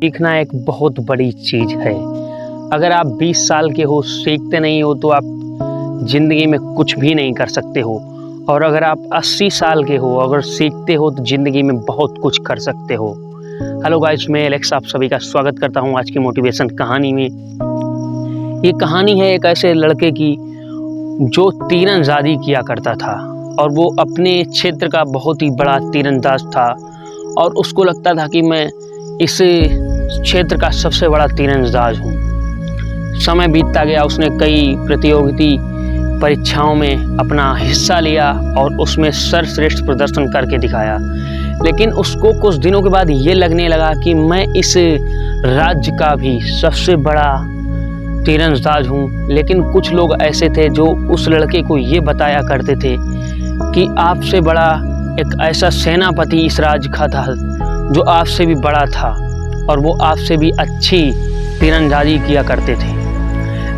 सीखना एक बहुत बड़ी चीज़ है। अगर आप 20 साल के हो, सीखते नहीं हो तो आप ज़िंदगी में कुछ भी नहीं कर सकते हो। और अगर आप 80 साल के हो, अगर सीखते हो तो ज़िंदगी में बहुत कुछ कर सकते हो। हेलो गाइस, मैं एलेक्स आप सभी का स्वागत करता हूं आज की मोटिवेशन कहानी में। ये कहानी है एक ऐसे लड़के की जो तीरंदाजी किया करता था और वो अपने क्षेत्र का बहुत ही बड़ा तीरंदाज था और उसको लगता था कि मैं इस क्षेत्र का सबसे बड़ा तीरंदाज हूँ। समय बीतता गया, उसने कई प्रतियोगिता परीक्षाओं में अपना हिस्सा लिया और उसमें सर्वश्रेष्ठ प्रदर्शन करके दिखाया। लेकिन उसको कुछ दिनों के बाद ये लगने लगा कि मैं इस राज्य का भी सबसे बड़ा तीरंदाज हूँ। लेकिन कुछ लोग ऐसे थे जो उस लड़के को ये बताया करते थे कि आपसे बड़ा एक ऐसा सेनापति इस राज्य का था जो आपसे भी बड़ा था और वो आपसे भी अच्छी तीरंदाजी किया करते थे।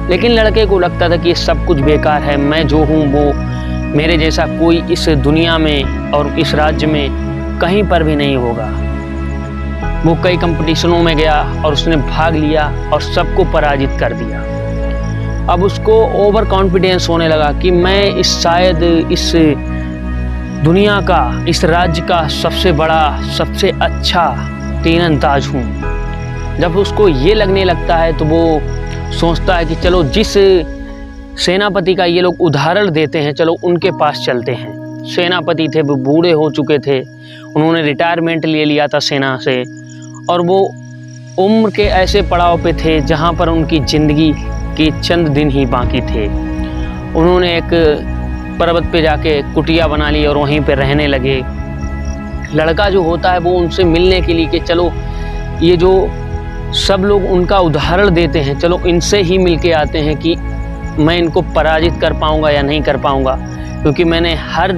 लेकिन लड़के को लगता था कि ये सब कुछ बेकार है, मैं जो हूँ वो मेरे जैसा कोई इस दुनिया में और इस राज्य में कहीं पर भी नहीं होगा। वो कई कंपटीशनों में गया और उसने भाग लिया और सबको पराजित कर दिया। अब उसको ओवर कॉन्फिडेंस होने लगा कि मैं शायद इस दुनिया का, इस राज्य का सबसे बड़ा, सबसे अच्छा तीरंदाज हूँ। जब उसको ये लगने लगता है तो वो सोचता है कि चलो जिस सेनापति का ये लोग उदाहरण देते हैं, चलो उनके पास चलते हैं। सेनापति थे, वो बूढ़े हो चुके थे, उन्होंने रिटायरमेंट ले लिया था सेना से और वो उम्र के ऐसे पड़ाव पे थे जहाँ पर उनकी ज़िंदगी के चंद दिन ही बाकी थे। उन्होंने एक पर्वत पे जाके कुटिया बना ली और वहीं पे रहने लगे। लड़का जो होता है वो उनसे मिलने के लिए कि चलो ये जो सब लोग उनका उदाहरण देते हैं, चलो इनसे ही मिल के आते हैं कि मैं इनको पराजित कर पाऊँगा या नहीं कर पाऊँगा, क्योंकि मैंने हर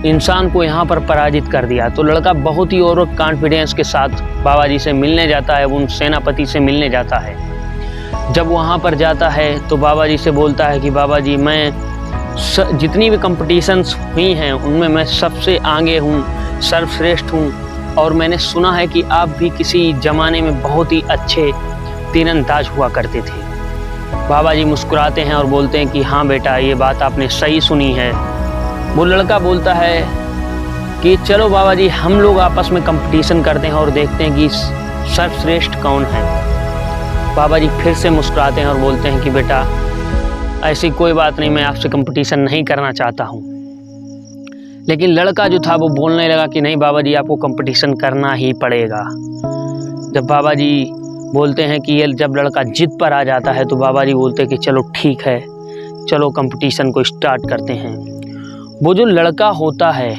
इंसान को यहाँ पर पराजित कर दिया। तो लड़का बहुत ही ओवर कॉन्फिडेंस के साथ बाबा जी से मिलने जाता है, उन सेनापति से मिलने जाता है। जब वहाँ पर जाता है तो बाबा जी से बोलता है कि बाबा जी, मैं जितनी भी कंपटीशंस हुई हैं उनमें मैं सबसे आगे हूँ, सर्वश्रेष्ठ हूँ और मैंने सुना है कि आप भी किसी ज़माने में बहुत ही अच्छे तीरंदाज हुआ करते थे। बाबा जी मुस्कुराते हैं और बोलते हैं कि हाँ बेटा, ये बात आपने सही सुनी है। वो लड़का बोलता है कि चलो बाबा जी, हम लोग आपस में कंपटीशन करते हैं और देखते हैं कि सर्वश्रेष्ठ कौन है। बाबा जी फिर से मुस्कुराते हैं और बोलते हैं कि बेटा ऐसी कोई बात नहीं, मैं आपसे कंपटीशन नहीं करना चाहता हूँ। लेकिन लड़का जो था वो बोलने लगा कि नहीं बाबा जी, आपको कंपटीशन करना ही पड़ेगा। जब बाबा जी बोलते हैं कि ये जब लड़का जिद पर आ जाता है तो बाबा जी बोलते हैं कि चलो ठीक है, चलो कंपटीशन को स्टार्ट करते हैं। वो जो लड़का होता है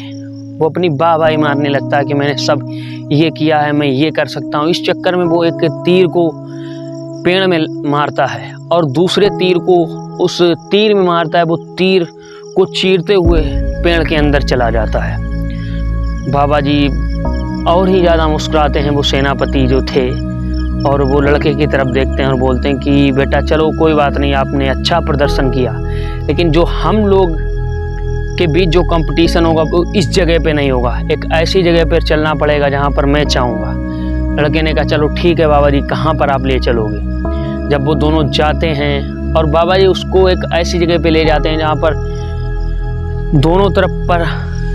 वो अपनी वाहवाही मारने लगता है कि मैंने सब ये किया है, मैं ये कर सकता हूँ। इस चक्कर में वो एक तीर को पेड़ में मारता है और दूसरे तीर को उस तीर में मारता है। वो तीर को चीरते हुए पेड़ के अंदर चला जाता है। बाबा जी और ही ज़्यादा मुस्कुराते हैं, वो सेनापति जो थे, और वो लड़के की तरफ देखते हैं और बोलते हैं कि बेटा चलो कोई बात नहीं, आपने अच्छा प्रदर्शन किया, लेकिन जो हम लोग के बीच जो कंपटीशन होगा वो इस जगह पे नहीं होगा, एक ऐसी जगह पर चलना पड़ेगा जहाँ पर मैं चाहूँगा। लड़के ने कहा चलो ठीक है बाबा जी, कहाँ पर आप ले चलोगे। जब वो दोनों जाते हैं और बाबा जी उसको एक ऐसी जगह पे ले जाते हैं जहाँ पर दोनों तरफ पर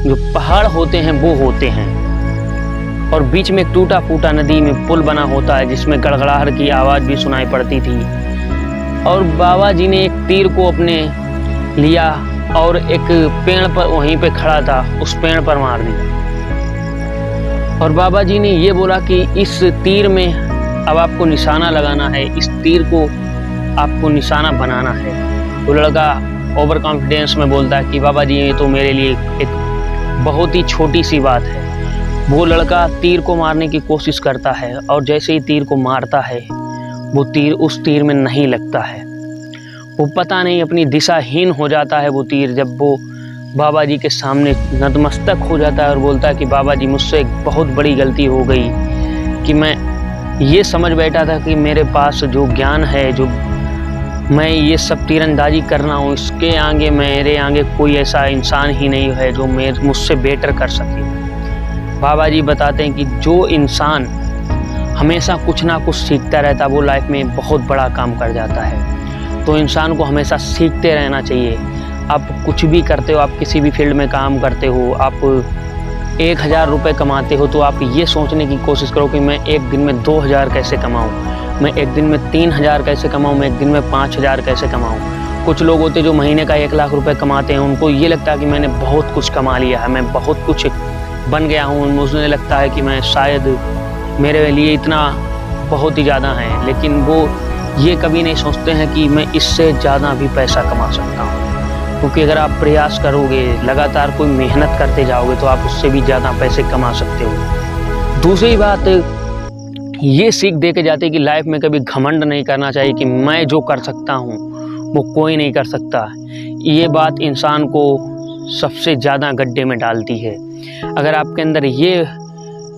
जो पहाड़ होते हैं वो होते हैं और बीच में एक टूटा फूटा नदी में पुल बना होता है जिसमें गड़गड़ाहट की आवाज़ भी सुनाई पड़ती थी। और बाबा जी ने एक तीर को अपने लिया और एक पेड़ पर वहीं पे खड़ा था उस पेड़ पर मार दिया। और बाबा जी ने ये बोला कि इस तीर में अब आपको निशाना लगाना है, इस तीर को आपको निशाना बनाना है। वो लड़का ओवर कॉन्फिडेंस में बोलता है कि बाबा जी ये तो मेरे लिए एक बहुत ही छोटी सी बात है। वो लड़का तीर को मारने की कोशिश करता है और जैसे ही तीर को मारता है वो तीर उस तीर में नहीं लगता है। वो पता नहीं अपनी दिशाहीन हो जाता है वो तीर। जब वो बाबा जी के सामने नतमस्तक हो जाता है और बोलता है कि बाबा जी, मुझसे एक बहुत बड़ी गलती हो गई कि मैं ये समझ बैठा था कि मेरे पास जो ज्ञान है, जो मैं ये सब तीरंदाजी करना हूँ, इसके आगे मेरे आगे कोई ऐसा इंसान ही नहीं है जो मुझसे बेटर कर सके। बाबा जी बताते हैं कि जो इंसान हमेशा कुछ ना कुछ सीखता रहता है, वो लाइफ में बहुत बड़ा काम कर जाता है। तो इंसान को हमेशा सीखते रहना चाहिए। आप कुछ भी करते हो, आप किसी भी फील्ड में काम करते हो, आप 1000 रुपये कमाते हो, तो आप ये सोचने की कोशिश करो कि मैं एक दिन में 2000 कैसे कमाऊँ, मैं एक दिन में 3000 कैसे कमाऊँ, मैं एक दिन में 5000 कैसे कमाऊँ। कुछ लोग होते जो महीने का 1 लाख रुपए कमाते हैं, उनको ये लगता है कि मैंने बहुत कुछ कमा लिया है, मैं बहुत कुछ बन गया हूँ, मुझे लगता है कि मैं शायद मेरे लिए इतना बहुत ही ज़्यादा है। लेकिन वो ये कभी नहीं सोचते हैं कि मैं इससे ज़्यादा भी पैसा कमा सकता हूँ। क्योंकि अगर आप प्रयास करोगे, लगातार कोई मेहनत करते जाओगे, तो आप उससे भी ज़्यादा पैसे कमा सकते हो। दूसरी बात ये सीख दे के जाते कि लाइफ में कभी घमंड नहीं करना चाहिए कि मैं जो कर सकता हूँ वो कोई नहीं कर सकता। ये बात इंसान को सबसे ज़्यादा गड्ढे में डालती है। अगर आपके अंदर ये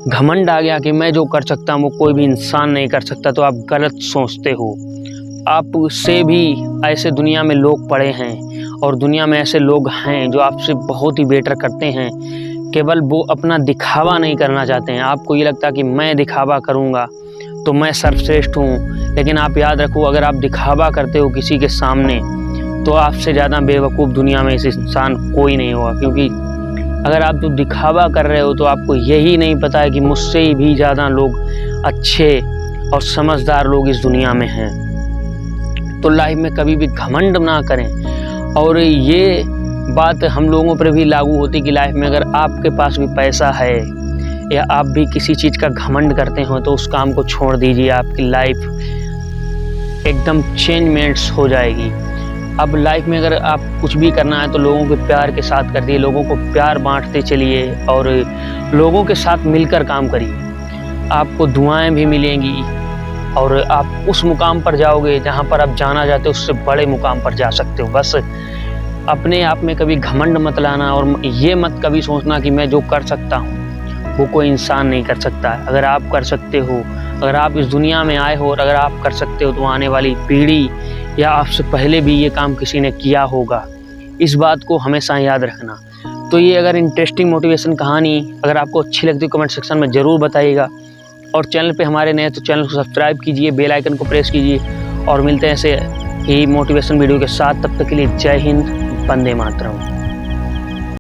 घमंड आ गया कि मैं जो कर सकता हूँ वो कोई भी इंसान नहीं कर सकता, तो आप गलत सोचते हो। आपसे भी ऐसे दुनिया में लोग पड़े हैं और दुनिया में ऐसे लोग हैं जो आपसे बहुत ही बेटर करते हैं, केवल वो अपना दिखावा नहीं करना चाहते हैं। आपको ये लगता है कि मैं दिखावा करूँगा तो मैं सर्वश्रेष्ठ हूँ, लेकिन आप याद रखो, अगर आप दिखावा करते हो किसी के सामने, तो आपसे ज़्यादा बेवकूफ़ दुनिया में इस इंसान कोई नहीं होगा। क्योंकि अगर आप जो दिखावा कर रहे हो, तो आपको यही नहीं पता है कि मुझसे भी ज़्यादा लोग अच्छे और समझदार लोग इस दुनिया में हैं। तो लाइफ में कभी भी घमंड ना करें। और ये बात हम लोगों पर भी लागू होती कि लाइफ में अगर आपके पास भी पैसा है या आप भी किसी चीज़ का घमंड करते हो, तो उस काम को छोड़ दीजिए, आपकी लाइफ एकदम चेंजमेंट्स हो जाएगी। अब लाइफ में अगर आप कुछ भी करना है तो लोगों के प्यार के साथ कर दिए, लोगों को प्यार बांटते चलिए और लोगों के साथ मिलकर काम करिए। आपको दुआएं भी मिलेंगी और आप उस मुकाम पर जाओगे जहां पर आप जाना चाहते हो, उससे बड़े मुकाम पर जा सकते हो। बस अपने आप में कभी घमंड मत लाना और ये मत कभी सोचना कि मैं जो कर सकता हूँ वो कोई इंसान नहीं कर सकता। अगर आप कर सकते हो, अगर आप इस दुनिया में आए हो और अगर आप कर सकते हो, तो आने वाली पीढ़ी या आपसे पहले भी ये काम किसी ने किया होगा। इस बात को हमेशा याद रखना। तो ये अगर इंटरेस्टिंग मोटिवेशन कहानी अगर आपको अच्छी लगती है, कमेंट सेक्शन में ज़रूर बताइएगा। और चैनल पे हमारे नए तो चैनल को सब्सक्राइब कीजिए, बेल आइकन को प्रेस कीजिए और मिलते हैं ऐसे ही मोटिवेशन वीडियो के साथ। तब तक के लिए जय हिंद, वंदे मातरम।